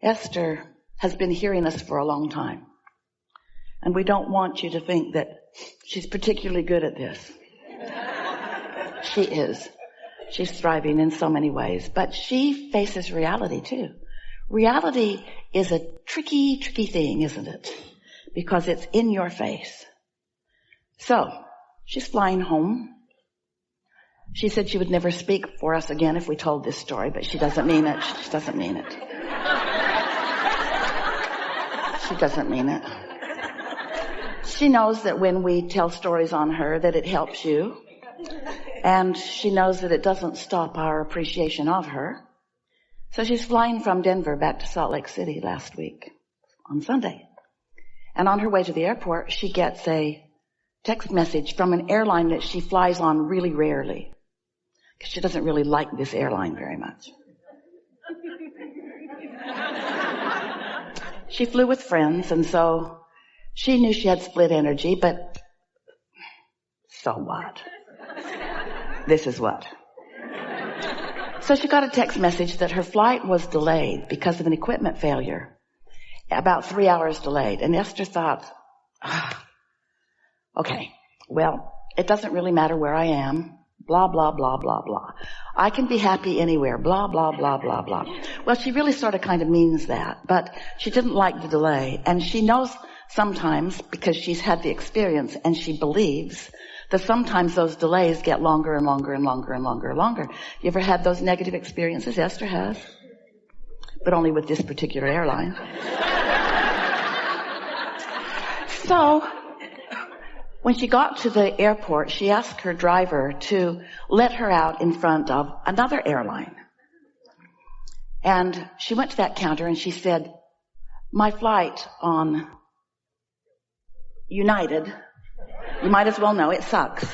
Esther has been hearing us for a long time. And we don't want you to think that she's particularly good at this. She is. She's thriving in so many ways. But she faces reality too. Reality is a tricky, tricky thing, isn't it? Because it's in your face. So, she's flying home. She said she would never speak for us again if we told this story, but she doesn't mean it. She doesn't mean it. She doesn't mean it. She knows that when we tell stories on her, that it helps you. And she knows that it doesn't stop our appreciation of her. So she's flying from Denver back to Salt Lake City last week on Sunday. And on her way to the airport, she gets a text message from an airline that she flies on really rarely, because she doesn't really like this airline very much. She flew with friends, and so she knew she had split energy, but so what? This is what. So she got a text message that her flight was delayed because of an equipment failure, about 3 hours delayed. And Esther thought, okay, well, it doesn't really matter where I am, blah, blah, blah, blah, blah. I can be happy anywhere, blah, blah, blah, blah, blah. Well, she really sort of kind of means that, but she didn't like the delay. And she knows sometimes, because she's had the experience, and she believes that sometimes those delays get longer and longer and longer and longer and longer. You ever had those negative experiences? Esther has. But only with this particular airline. So, when she got to the airport, she asked her driver to let her out in front of another airline. And she went to that counter and she said, my flight on United, you might as well know it sucks,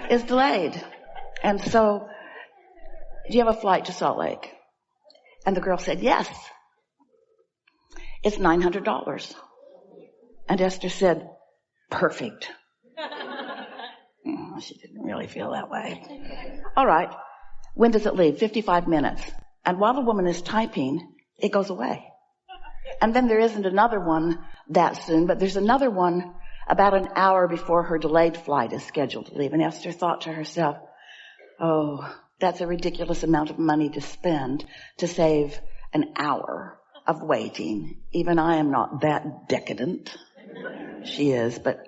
is delayed. And so, do you have a flight to Salt Lake? And the girl said, yes. It's $900. And Esther said, perfect. She didn't really feel that way. All right. When does it leave? 55 minutes. And while the woman is typing, it goes away. And then there isn't another one that soon, but there's another one about an hour before her delayed flight is scheduled to leave. And Esther thought to herself, oh, that's a ridiculous amount of money to spend to save an hour of waiting. Even I am not that decadent. She is, but...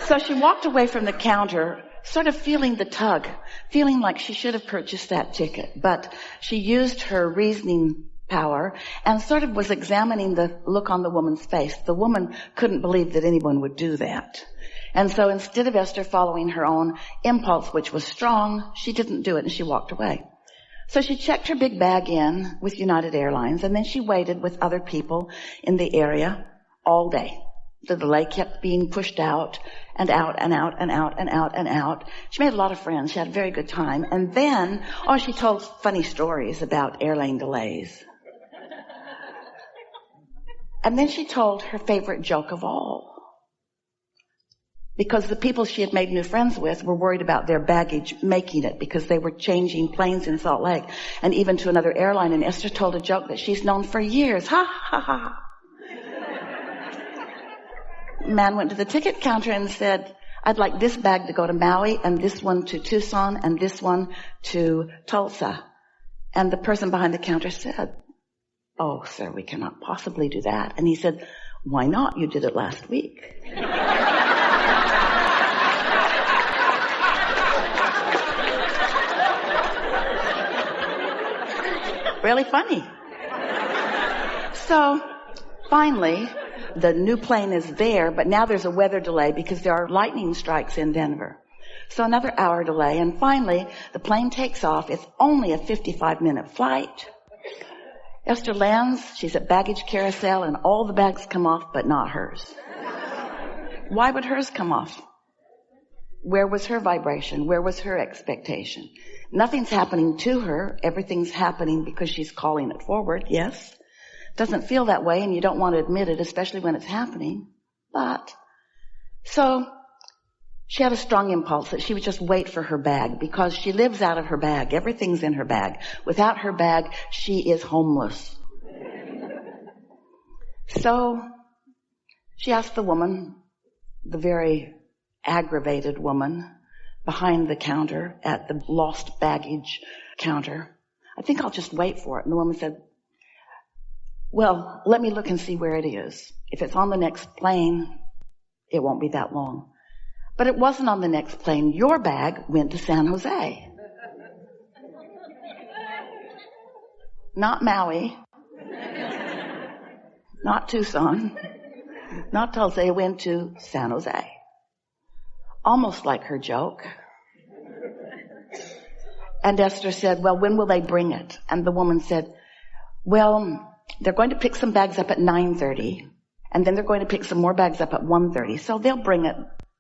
So she walked away from the counter, sort of feeling the tug, feeling like she should have purchased that ticket. But she used her reasoning power and sort of was examining the look on the woman's face. The woman couldn't believe that anyone would do that. And so instead of Esther following her own impulse, which was strong, she didn't do it and she walked away. So she checked her big bag in with United Airlines, and then she waited with other people in the area all day. The delay kept being pushed out and out and out and out and out and out. She made a lot of friends. She had a very good time. And then, she told funny stories about airline delays. And then she told her favorite joke of all. Because the people she had made new friends with were worried about their baggage making it, because they were changing planes in Salt Lake and even to another airline. And Esther told a joke that she's known for years. Ha, ha, ha. Man went to the ticket counter and said, I'd like this bag to go to Maui and this one to Tucson and this one to Tulsa. And the person behind the counter said, oh, sir, we cannot possibly do that. And he said, why not? You did it last week. Really funny. So, finally, the new plane is there, but now there's a weather delay because there are lightning strikes in Denver. So another hour delay, and finally, the plane takes off. It's only a 55-minute flight. Esther lands, she's at baggage carousel, and all the bags come off, but not hers. Why would hers come off? Where was her vibration? Where was her expectation? Nothing's happening to her. Everything's happening because she's calling it forward, yes. Doesn't feel that way, and you don't want to admit it, especially when it's happening. But, so, She had a strong impulse that she would just wait for her bag because she lives out of her bag. Everything's in her bag. Without her bag, she is homeless. So she asked the woman, the very aggravated woman behind the counter at the lost baggage counter, I think I'll just wait for it. And the woman said, well, let me look and see where it is. If it's on the next plane, it won't be that long. But it wasn't on the next plane. Your bag went to San Jose. Not Maui. Not Tucson. Not Tulsa. It went to San Jose. Almost like her joke. And Esther said, well, when will they bring it? And the woman said, well, they're going to pick some bags up at 9:30. And then they're going to pick some more bags up at 1:30. So they'll bring it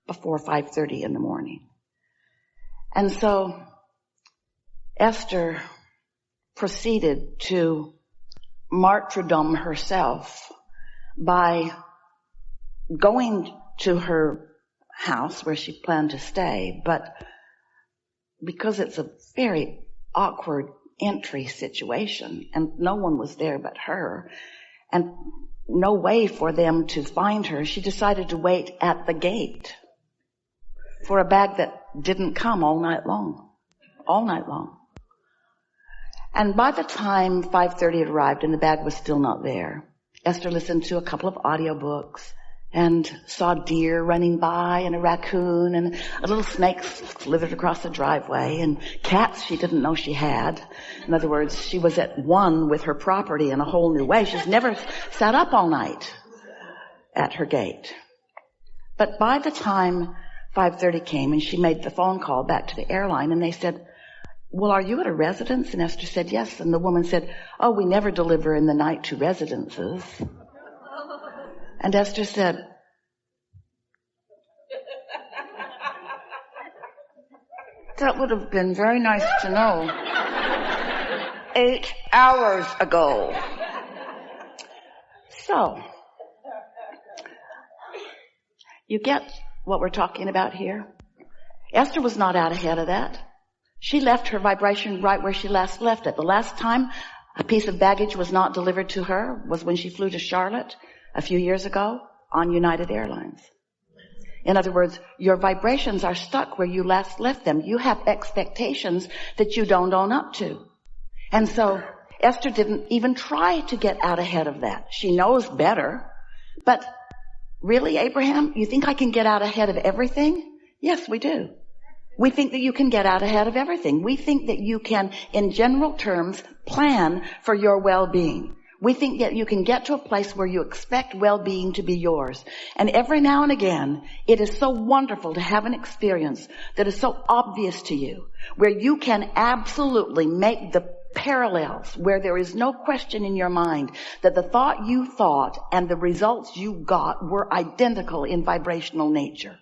before 5:30 in the morning. And so Esther proceeded to martyrdom herself by going to her house where she planned to stay, but because it's a very awkward entry situation and no one was there but her and no way for them to find her, she decided to wait at the gate for a bag that didn't come all night long. And by the time 5:30 had arrived and the bag was still not there, Esther listened to a couple of audiobooks and saw deer running by and a raccoon and a little snake slithered across the driveway and cats she didn't know she had. In other words, she was at one with her property in a whole new way. She's never sat up all night at her gate. But by the time 5:30 came and she made the phone call back to the airline and they said, well, are you at a residence? And Esther said, yes. And the woman said, oh, we never deliver in the night to residences. And Esther said, that would have been very nice to know 8 hours ago. So, you get what we're talking about here? Esther was not out ahead of that. She left her vibration right where she last left it. The last time a piece of baggage was not delivered to her was when she flew to Charlotte a few years ago on United Airlines. In other words, your vibrations are stuck where you last left them. You have expectations that you don't own up to. And so Esther didn't even try to get out ahead of that. She knows better. But really, Abraham, you think I can get out ahead of everything? Yes, we do. We think that you can get out ahead of everything. We think that you can, in general terms, plan for your well-being. We think that you can get to a place where you expect well-being to be yours. And every now and again, it is so wonderful to have an experience that is so obvious to you, where you can absolutely make the parallels, where there is no question in your mind that the thought you thought and the results you got were identical in vibrational nature.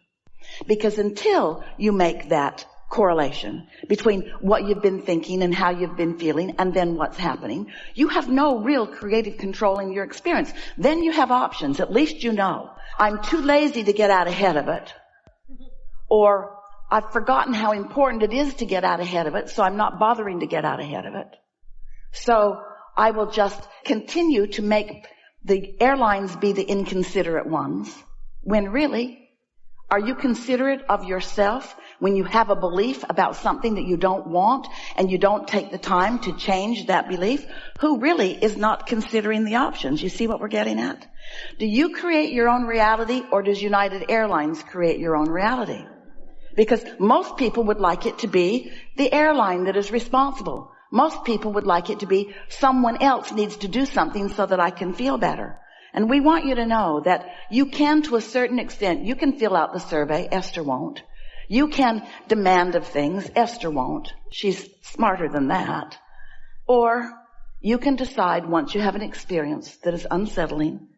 Because until you make that correlation between what you've been thinking and how you've been feeling and then what's happening, you have no real creative control in your experience. Then you have options. At least you know, I'm too lazy to get out ahead of it, or I've forgotten how important it is to get out ahead of it, so I'm not bothering to get out ahead of it. So I will just continue to make the airlines be the inconsiderate ones, when really, are you considerate of yourself when you have a belief about something that you don't want and you don't take the time to change that belief? Who really is not considering the options? You see what we're getting at? Do you create your own reality, or does United Airlines create your own reality? Because most people would like it to be the airline that is responsible. Most people would like it to be someone else needs to do something so that I can feel better. And we want you to know that you can, to a certain extent, you can fill out the survey. Esther won't. You can demand of things. Esther won't. She's smarter than that. Or you can decide, once you have an experience that is unsettling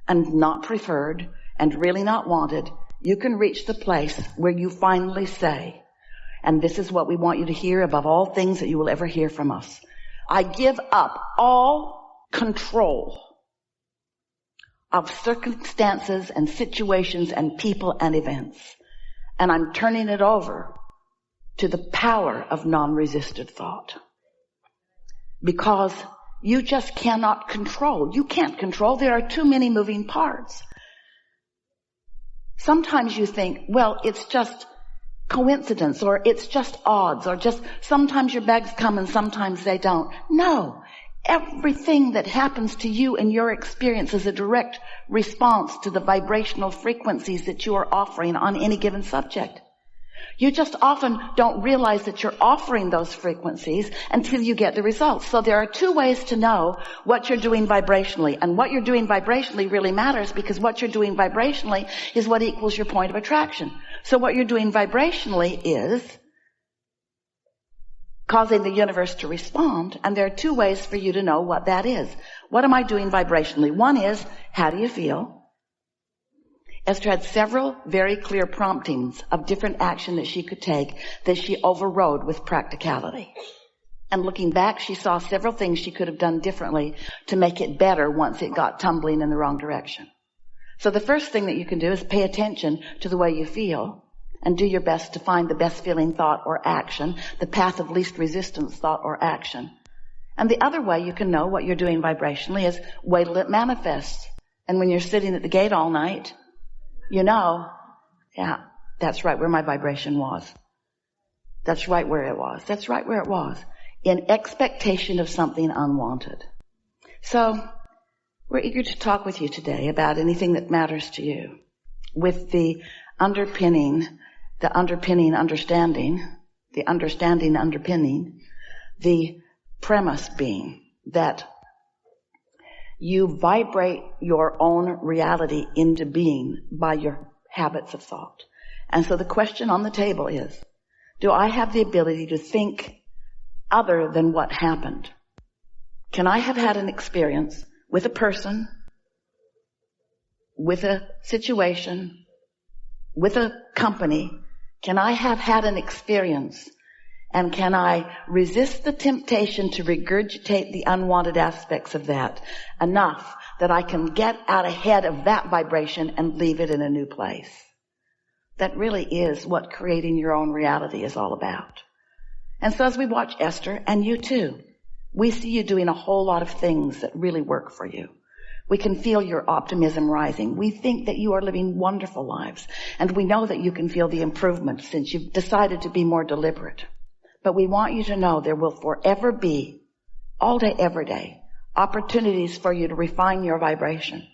and not preferred and really not wanted, you can reach the place where you finally say, and this is what we want you to hear above all things that you will ever hear from us, I give up all control of circumstances and situations and people and events. and I'm turning it over to the power of non-resisted thought. Because you just cannot control. You can't control. There are too many moving parts. Sometimes you think, well, it's just coincidence, or it's just odds, or just sometimes your bags come and sometimes they don't. No. Everything that happens to you in your experience is a direct response to the vibrational frequencies that you are offering on any given subject. You just often don't realize that you're offering those frequencies until you get the results. So there are two ways to know what you're doing vibrationally. And what you're doing vibrationally really matters, because what you're doing vibrationally is what equals your point of attraction. So what you're doing vibrationally is causing the universe to respond. And there are two ways for you to know what that is. What am I doing vibrationally? One is, how do you feel? Esther had several very clear promptings of different action that she could take that she overrode with practicality. And looking back, she saw several things she could have done differently to make it better once it got tumbling in the wrong direction. So the first thing that you can do is pay attention to the way you feel and do your best to find the best feeling thought or action, the path of least resistance thought or action. And the other way you can know what you're doing vibrationally is wait till it manifests. And when you're sitting at the gate all night, you know, yeah, that's right where my vibration was. That's right where it was. That's right where it was. In expectation of something unwanted. So, we're eager to talk with you today about anything that matters to you, with the understanding underpinning, the premise being that you vibrate your own reality into being by your habits of thought. And so the question on the table is, do I have the ability to think other than what happened? Can I have had an experience with a person, with a situation, with a company? Can I have had an experience, and can I resist the temptation to regurgitate the unwanted aspects of that enough that I can get out ahead of that vibration and leave it in a new place? That really is what creating your own reality is all about. And so as we watch Esther, and you too, we see you doing a whole lot of things that really work for you. We can feel your optimism rising. We think that you are living wonderful lives. And we know that you can feel the improvement since you've decided to be more deliberate. But we want you to know there will forever be, all day, every day, opportunities for you to refine your vibration.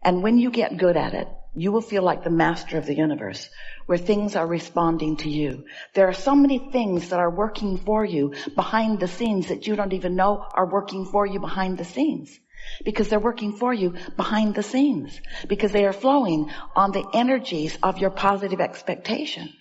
And when you get good at it, you will feel like the master of the universe, where things are responding to you. There are so many things that are working for you behind the scenes that you don't even know are working for you behind the scenes. Because they're working for you behind the scenes. Because they are flowing on the energies of your positive expectation.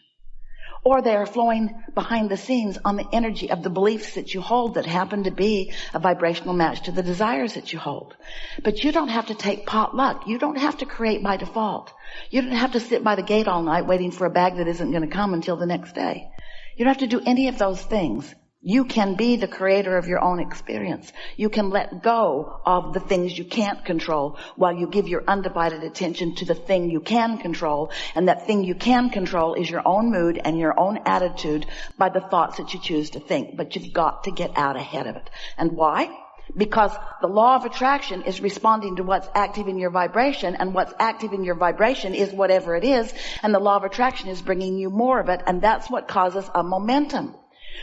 Or they are flowing behind the scenes on the energy of the beliefs that you hold that happen to be a vibrational match to the desires that you hold. But you don't have to take pot luck. You don't have to create by default. You don't have to sit by the gate all night waiting for a bag that isn't going to come until the next day. You don't have to do any of those things. You can be the creator of your own experience. You can let go of the things you can't control while you give your undivided attention to the thing you can control. And that thing you can control is your own mood and your own attitude by the thoughts that you choose to think. But you've got to get out ahead of it. And why? Because the law of attraction is responding to what's active in your vibration, and what's active in your vibration is whatever it is, and the law of attraction is bringing you more of it, and that's what causes a momentum.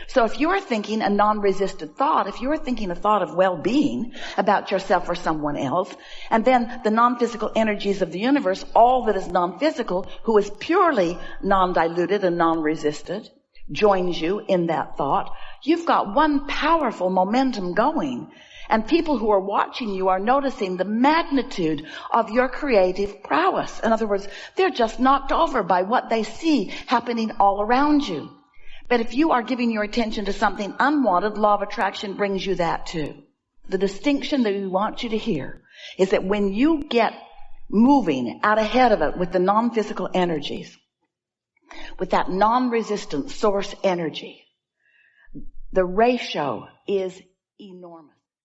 So if you are thinking a non-resisted thought, if you are thinking a thought of well-being about yourself or someone else, and then the non-physical energies of the universe, all that is non-physical, who is purely non-diluted and non-resisted, joins you in that thought, you've got one powerful momentum going. And people who are watching you are noticing the magnitude of your creative prowess. In other words, they're just knocked over by what they see happening all around you. But if you are giving your attention to something unwanted, law of attraction brings you that too. The distinction that we want you to hear is that when you get moving out ahead of it with the non-physical energies, with that non-resistant source energy, the ratio is enormous.